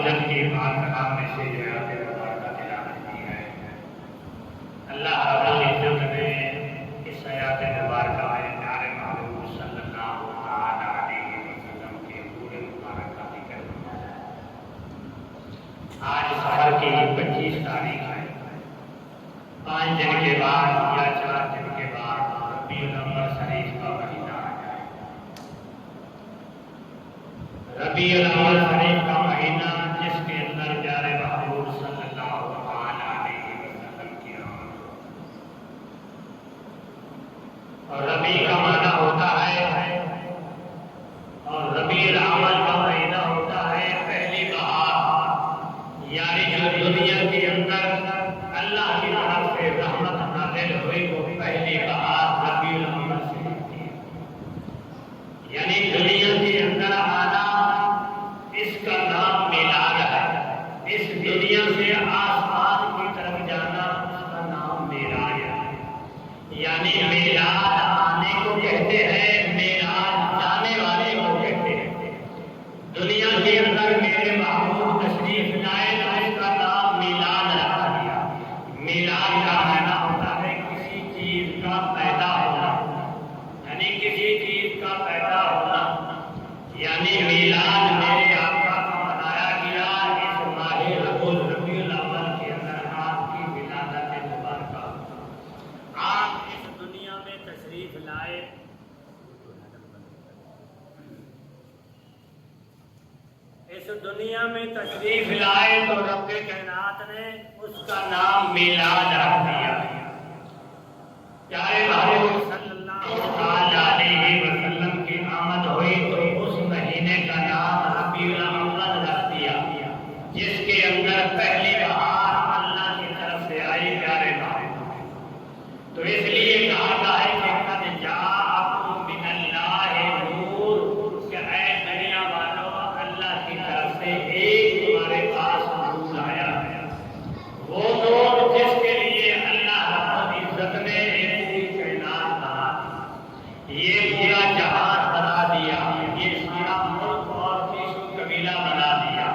عزت کی بات کلام میں سے جو ہے مبارکہ تلاوت کی ہے۔ اللہ رب العزت نے اس آیات مبارکہ میں پیارے محبوب صلی اللہ علیہ وسلم کے پورے مبارکہ ذکر فرمایا ہے۔ آج سفر کی 25 تاریخ ہے۔ 5 دن کے بعد یا 4 دن کے بعد ربیع الاول شریف کا مہینہ آ جائے۔ ربیع الاول شریف کا مہینہ جس کے اندر پیارے محبوب صلی اللہ علیہ وسلم کی آمد ہو۔ اور ربیع کا معنی ہوتا ہے اور ربیع الاول کا مہینہ ہوتا ہے پہلی بہار، یعنی جو دنیا کے اندر اللہ کی طرف سے رحمت نازل ہوئی وہ پہلی بہار ربیع الاول سے ہوتی ہے۔ یعنی دنیا کے اندر آنا اس کا نام میلاد ہے۔ اس دنیا سے آسمان کی طرف جانا اس کا نام معراج ہے۔ یعنی میلاد آنے کو کہتے ہیں، معراج جانے والے کو کہتے ہیں۔ دنیا کے اندر میرے محبوب تشریف لائے تو اس کا نام میلاد رکھا گیا۔ میلاد کا معنی ہوتا ہے کسی چیز کا پیدا ہونا، یعنی کسی چیز کا پیدا ہونا، یعنی میلاد میرے آقا کا منایا گیا اس ماہ ربیع الاول کے اندر آپ کی ولادت مبارکہ۔ آپ اس دنیا میں تشریف لائے، اس دنیا میں تشریف لائے تو رب کائنات نے اس کا نام میلاد رکھ دیا۔ پیارے محبوب صلی اللہ علیہ وسلم کی آمد ہوئی تو اس مہینے کا نام ربیع الاول رکھ دیا، جس کے اندر پہلی بہار اللہ کی طرف سے آئی پیارے محبوب۔ تو اس لیے کہا گیا ہے کہ قد جاءکم من اللہ نور، کہ اے دنیا والو اللہ کی طرف سے ایک تمہارے پاس نور آیا ہے۔ وہ نور جس کے لیے اللہ رب العزت نے پوری کائنات بنا دی، یہ پورا جہان بنا دیا، یہ سارا ملک اور دیش و قبیلہ بنا دیا،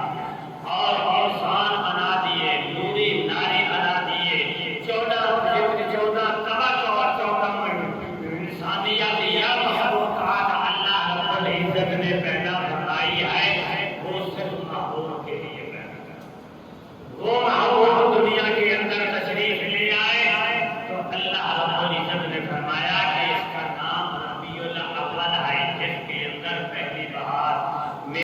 اور انسان بنا دیے، نوری ناری بنا دیے، 14 طبق اور 14 انسانیت یا مخلوقات اللہ رب العزت نے پیدا فرمائی ہے، وہ صرف محبوب کے لیے پیدا کر۔ وہ محبوب دنیا کے اندر تشریف لے آئے تو اللہ رب العزت نے فرمایا کہ اس کا نام ربیع الاول ہے، جس کے اندر پہلی بہار